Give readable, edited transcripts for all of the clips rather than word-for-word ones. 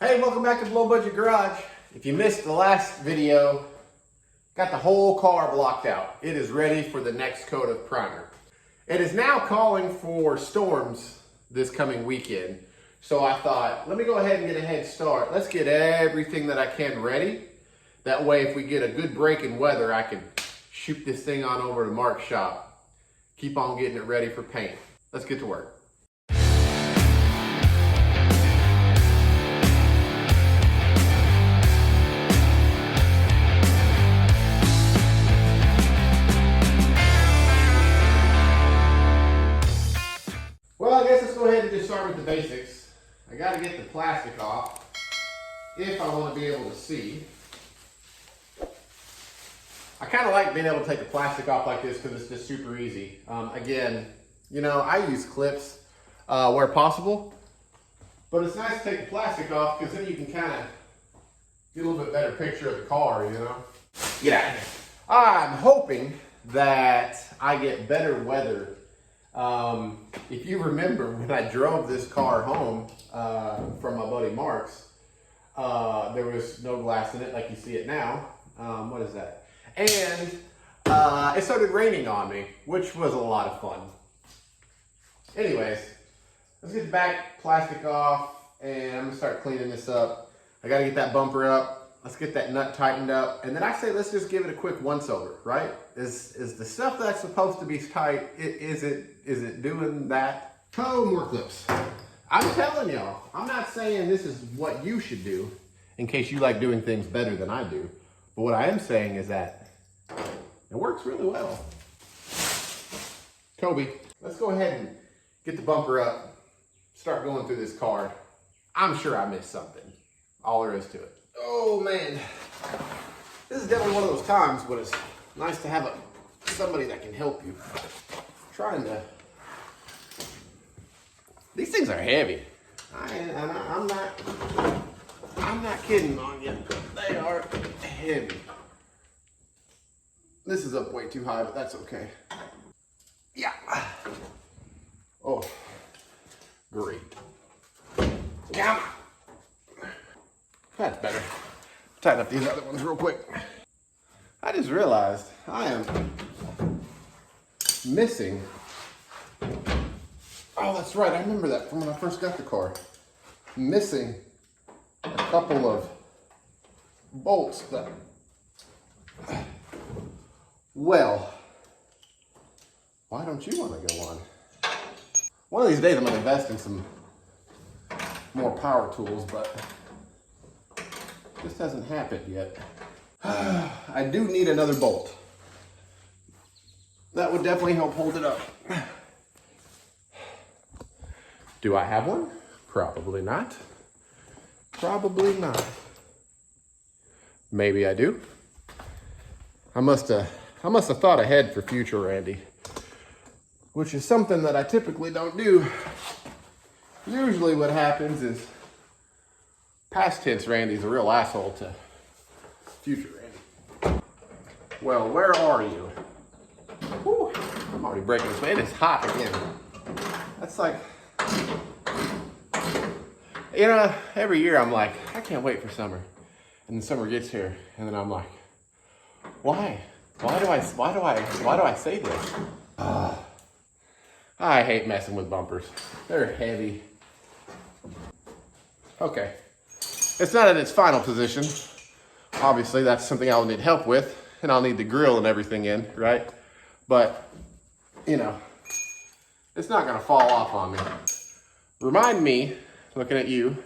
Hey, welcome back to Low Budget Garage. If you missed the last video, got the whole car blocked out. It is ready for the next coat of primer. It is now calling for storms this coming weekend. So I thought, let me go ahead and get a head start. Let's get everything that I can ready. That way, if we get a good break in weather, I can shoot this thing on over to Mark's shop. Keep on getting it ready for paint. Let's get to work. Well, I guess let's go ahead and just start with the basics. I gotta get the plastic off if I want to be able to see. I kind of like being able to take the plastic off like this because it's just super easy. Again, you know, I use clips where possible, but it's nice to take the plastic off because then you can kind of get a little bit better picture of the car, you know? Get out of here. I'm hoping that I get better weather. If you remember when I drove this car home from my buddy Mark's, there was no glass in it like you see it now. What is that? And it started raining on me, which was a lot of fun. Anyways, let's get the back plastic off and I'm gonna start cleaning this up. I gotta get that bumper up. Let's get that nut tightened up. And then I say, let's just give it a quick once over, right? Is the stuff that's supposed to be tight, is it doing that? Oh, more clips. I'm telling y'all, I'm not saying this is what you should do in case you like doing things better than I do. But what I am saying is that it works really well. Toby, let's go ahead and get the bumper up, start going through this car. I'm sure I missed something. All there is to it. Oh man, this is definitely one of those times when it's nice to have somebody that can help you. These things are heavy. I'm not kidding on you. They are heavy. This is up way too high, but that's okay. Yeah. Oh, great. Yeah. That's better. Tighten up these other ones real quick. I just realized I am missing. Oh, that's right. I remember that from when I first got the car. Missing a couple of bolts that, well, why don't you want to go on? One of these days I'm going to invest in some more power tools, but this hasn't happened yet. I do need another bolt. That would definitely help hold it up. Do I have one? Probably not. Probably not. Maybe I do. I must have thought ahead for future Randy, which is something that I typically don't do. Usually what happens is past tense Randy's a real asshole to future Randy. Well, where are you? Whew, I'm already breaking this. Man, it's hot again. That's like, you know, every year I'm like, I can't wait for summer. And then summer gets here, and then I'm like, why? Why do I say this? I hate messing with bumpers. They're heavy. Okay. It's not in its final position. Obviously, that's something I'll need help with, and I'll need the grill and everything in, right? But, you know, it's not gonna fall off on me. Remind me, looking at you,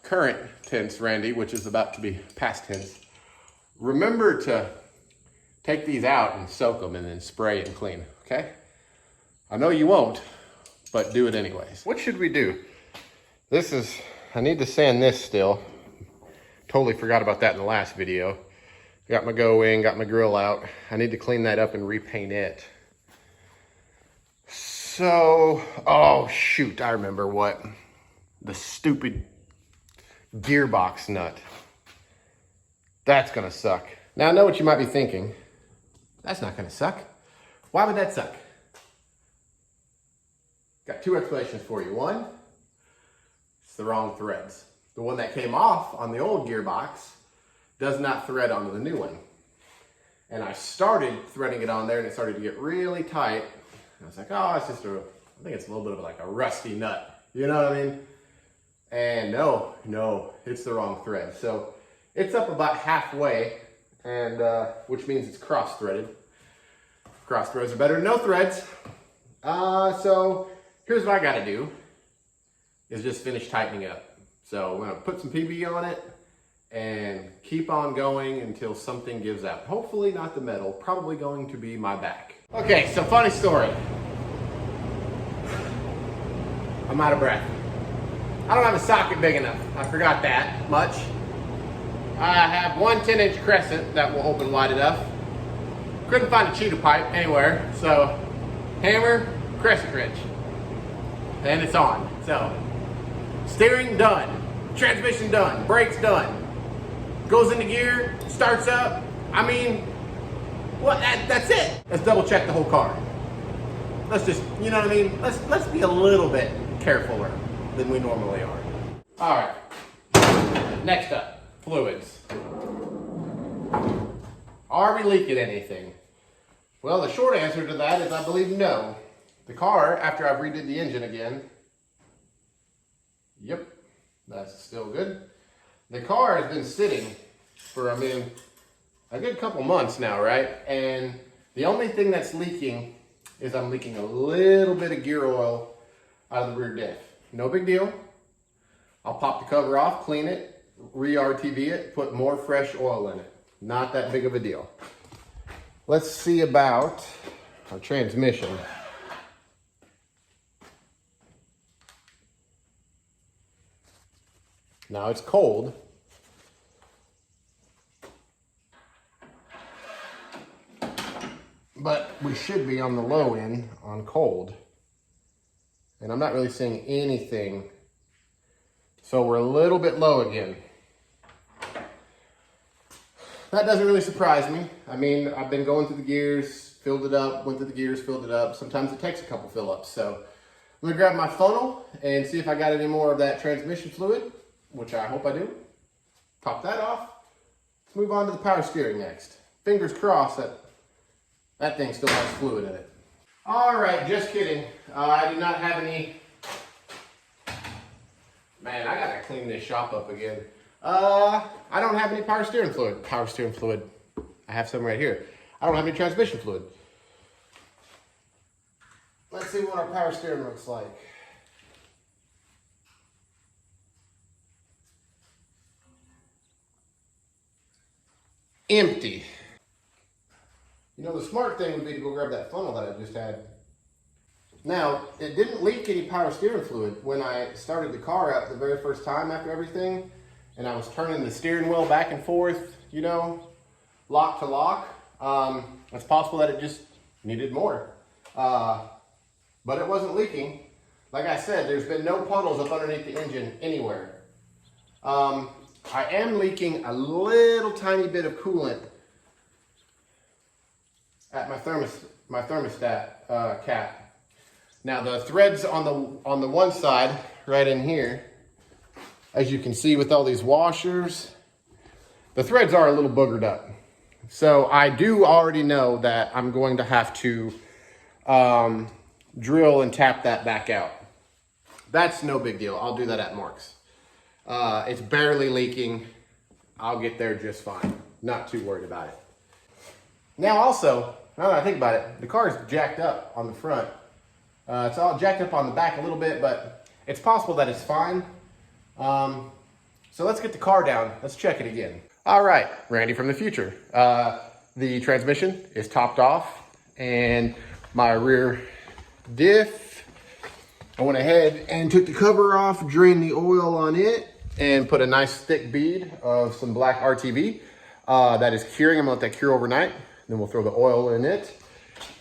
current tense Randy, which is about to be past tense, remember to take these out and soak them and then spray and clean, okay? I know you won't, but do it anyways. What should we do? I need to sand this still. Totally forgot about that in the last video. Got my go in, got my grill out. I need to clean that up and repaint it. So, oh shoot, I remember what. The stupid gearbox nut. That's gonna suck. Now I know what you might be thinking. That's not gonna suck. Why would that suck? Got two explanations for you. One, the wrong threads. The one that came off on the old gearbox does not thread onto the new one. And I started threading it on there and it started to get really tight. And I was like, oh, it's just I think it's a little bit of like a rusty nut. You know what I mean? And no, it's the wrong thread. So it's up about halfway, and which means it's cross-threaded. Cross threads are better than no threads. So here's what I gotta do, is just finish tightening up. So I'm gonna put some PB on it and keep on going until something gives out. Hopefully not the metal, probably going to be my back. Okay, so funny story. I'm out of breath. I don't have a socket big enough. I forgot that much. I have one 10-inch crescent that will open wide enough. Couldn't find a cheetah pipe anywhere, so hammer, crescent wrench, and it's on. So steering done, transmission done, brakes done, goes into gear, starts up. I mean, what? That's it. Let's double check the whole car. Let's just, you know what I mean? Let's be a little bit carefuler than we normally are. All right. Next up, fluids. Are we leaking anything? Well, the short answer to that is I believe no. The car, after I've redid the engine again, yep, that's still good. The car has been sitting for, a good couple months now, right? And the only thing that's leaking is I'm leaking a little bit of gear oil out of the rear diff. No big deal. I'll pop the cover off, clean it, re-RTV it, put more fresh oil in it. Not that big of a deal. Let's see about our transmission. Now it's cold. But we should be on the low end on cold. And I'm not really seeing anything. So we're a little bit low again. That doesn't really surprise me. I mean, I've been going through the gears, filled it up, went through the gears, filled it up. Sometimes it takes a couple fill ups. So I'm gonna grab my funnel and see if I got any more of that transmission fluid, which I hope I do. Pop that off. Let's move on to the power steering next. Fingers crossed that thing still has fluid in it. All right, just kidding. I do not have any. Man, I gotta clean this shop up again. I don't have any power steering fluid. I have some right here. I don't have any transmission fluid. Let's see what our power steering looks like. Empty. You know, the smart thing would be to go grab that funnel that I just had. Now, it didn't leak any power steering fluid when I started the car up the very first time after everything, and I was turning the steering wheel back and forth, you know, lock to lock. It's possible that it just needed more. But it wasn't leaking. Like I said, there's been no puddles up underneath the engine anywhere. I am leaking a little tiny bit of coolant at my thermostat cap. Now the threads on the one side, right in here, as you can see with all these washers, the threads are a little boogered up. So I do already know that I'm going to have to drill and tap that back out. That's no big deal. I'll do that at Mark's. It's barely leaking. I'll get there just fine. Not too worried about it. Now also, now that I think about it, the car is jacked up on the front. It's all jacked up on the back a little bit, but it's possible that it's fine. So let's get the car down. Let's check it again. All right, Randy from the future. The transmission is topped off and my rear diff, I went ahead and took the cover off, drained the oil on it, and put a nice thick bead of some black RTV that is curing. I'm gonna let that cure overnight. Then we'll throw the oil in it.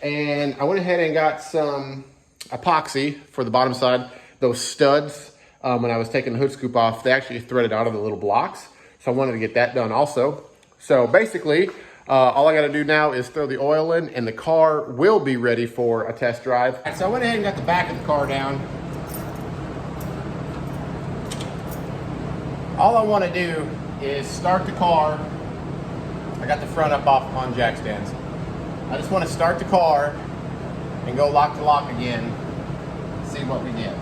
And I went ahead and got some epoxy for the bottom side. Those studs, when I was taking the hood scoop off, they actually threaded out of the little blocks. So I wanted to get that done also. So basically, all I gotta do now is throw the oil in and the car will be ready for a test drive. So I went ahead and got the back of the car down. all I want to do is start the car. I got the front up off on jack stands. I just want to start the car and go lock to lock again, see what we get.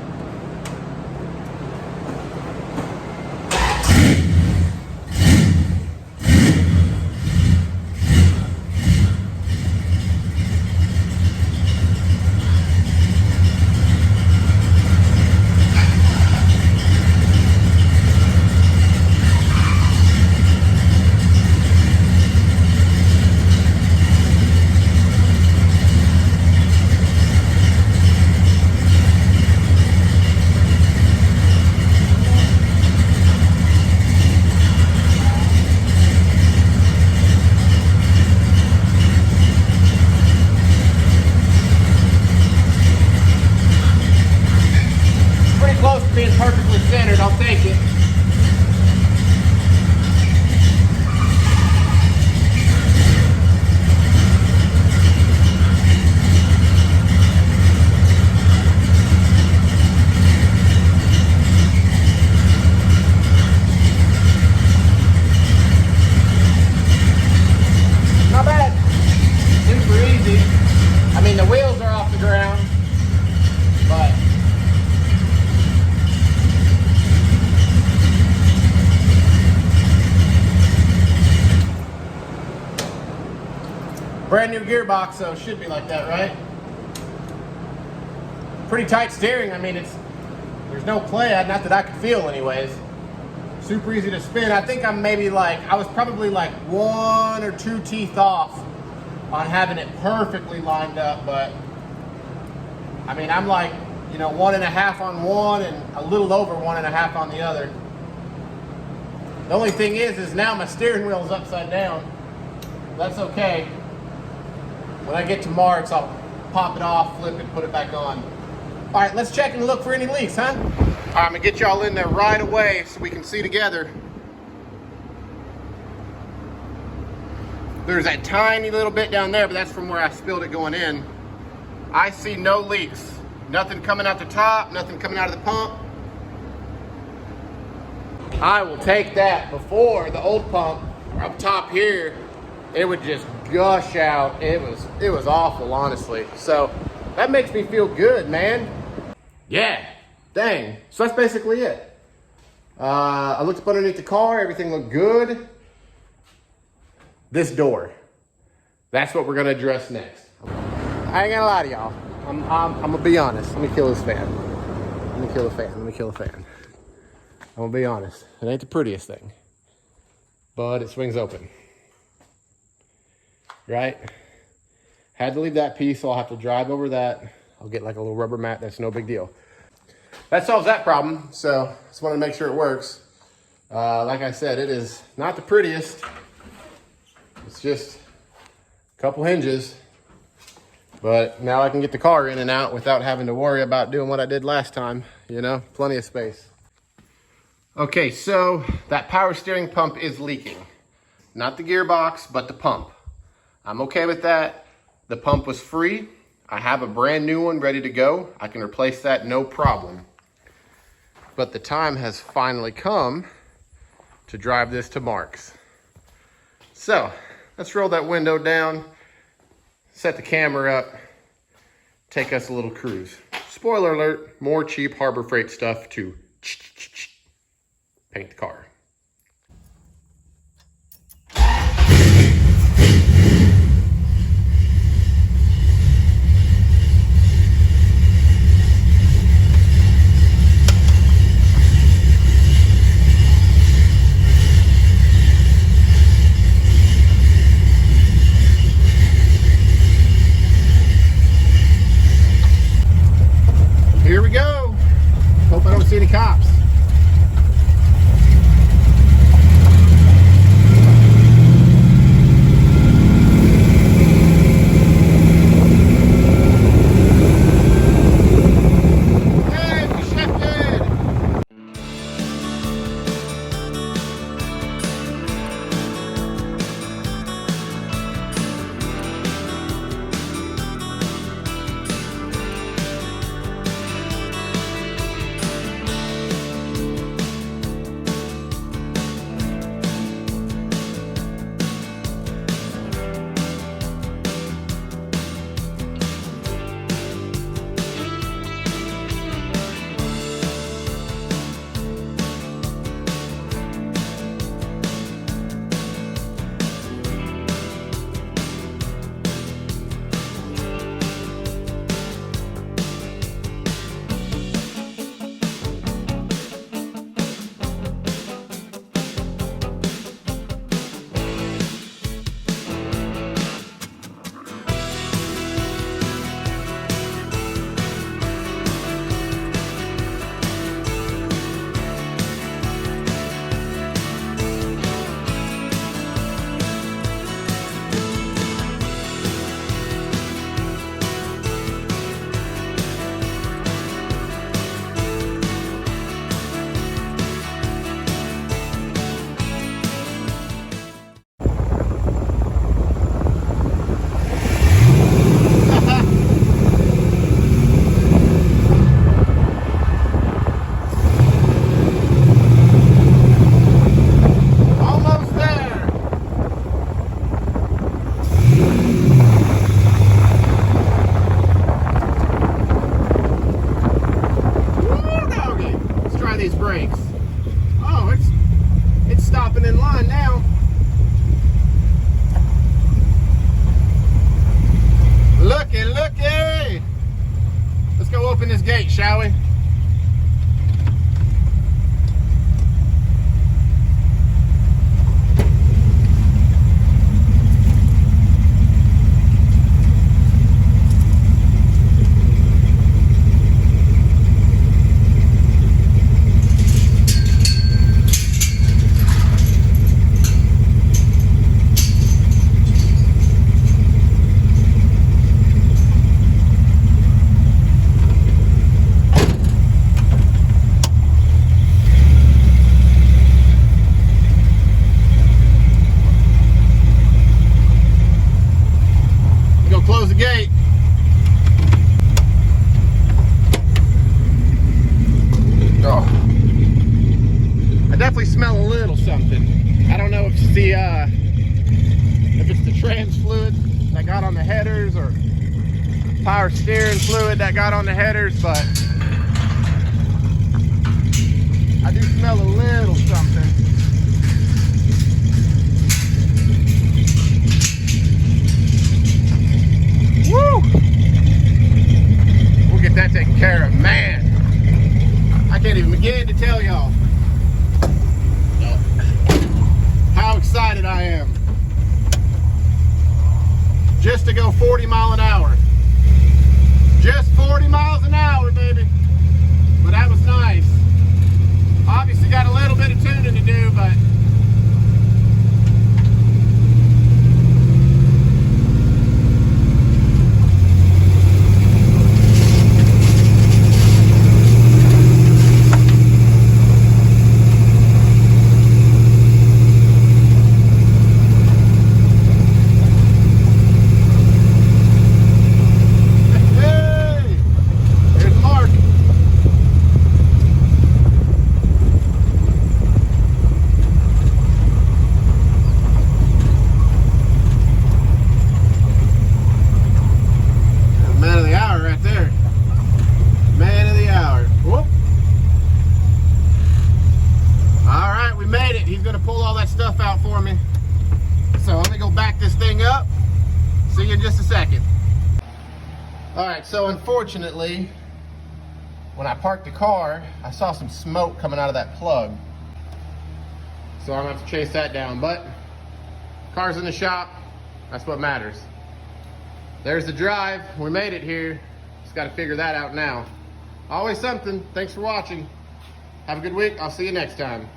Being perfectly centered, I'll take it. Not bad. Super easy. I mean, the wheels are off the ground, but brand new gearbox, so it should be like that, right? Pretty tight steering. I mean, there's no play, not that I could feel anyways. Super easy to spin. I think I'm maybe like, I was probably like 1 or 2 teeth off on having it perfectly lined up, but I mean, I'm like, 1.5 on one and a little over 1.5 on the other. The only thing is now my steering wheel is upside down. That's okay. When I get to Marks, I'll pop it off, flip it, put it back on. All right, let's check and look for any leaks, huh? All right, I'm gonna get y'all in there right away so we can see together. There's that tiny little bit down there, but that's from where I spilled it going in. I see no leaks. Nothing coming out the top, nothing coming out of the pump. I will take that. Before, the old pump up top here, it would just gush out. It was awful, honestly. So that makes me feel good, man. Yeah, dang. So that's basically it. I looked up underneath the car, everything looked good. This door, that's what we're gonna address next. I ain't gonna lie to y'all. I'm gonna be honest. Let me kill this fan. Let me kill the fan. Let me kill the fan. I'm gonna be honest. It ain't the prettiest thing, but it swings open. Right? Had to leave that piece, so I'll have to drive over that. I'll get like a little rubber mat. That's no big deal. That solves that problem. So just wanted to make sure it works. Like I said, it is not the prettiest. It's just a couple hinges. But now I can get the car in and out without having to worry about doing what I did last time. Plenty of space. Okay, so that power steering pump is leaking. Not the gearbox, but the pump. I'm okay with that. The pump was free. I have a brand new one ready to go. I can replace that, no problem. But the time has finally come to drive this to Marks. So let's roll that window down, set the camera up, take us a little cruise. Spoiler alert, more cheap Harbor Freight stuff to paint the car. Here we go. Hope I don't see any cops. line now. Looky, looky. Let's go open this gate, shall we? Close the gate. Oh. I definitely smell a little something. I don't know if it's the trans fluid that got on the headers or power steering fluid that got on the headers, but I do smell a little something. Woo! We'll get that taken care of. Man, I can't even begin to tell y'all how excited I am just to go 40 miles an hour. Just 40 miles an hour, baby. But that was nice. Obviously got a little bit of tuning to do, but he's gonna pull all that stuff out for me. So let me go back this thing up. See you in just a second. All right, so unfortunately, when I parked the car, I saw some smoke coming out of that plug. So I'm gonna have to chase that down, but car's in the shop, that's what matters. There's the drive, we made it here. Just gotta figure that out now. Always something, thanks for watching. Have a good week, I'll see you next time.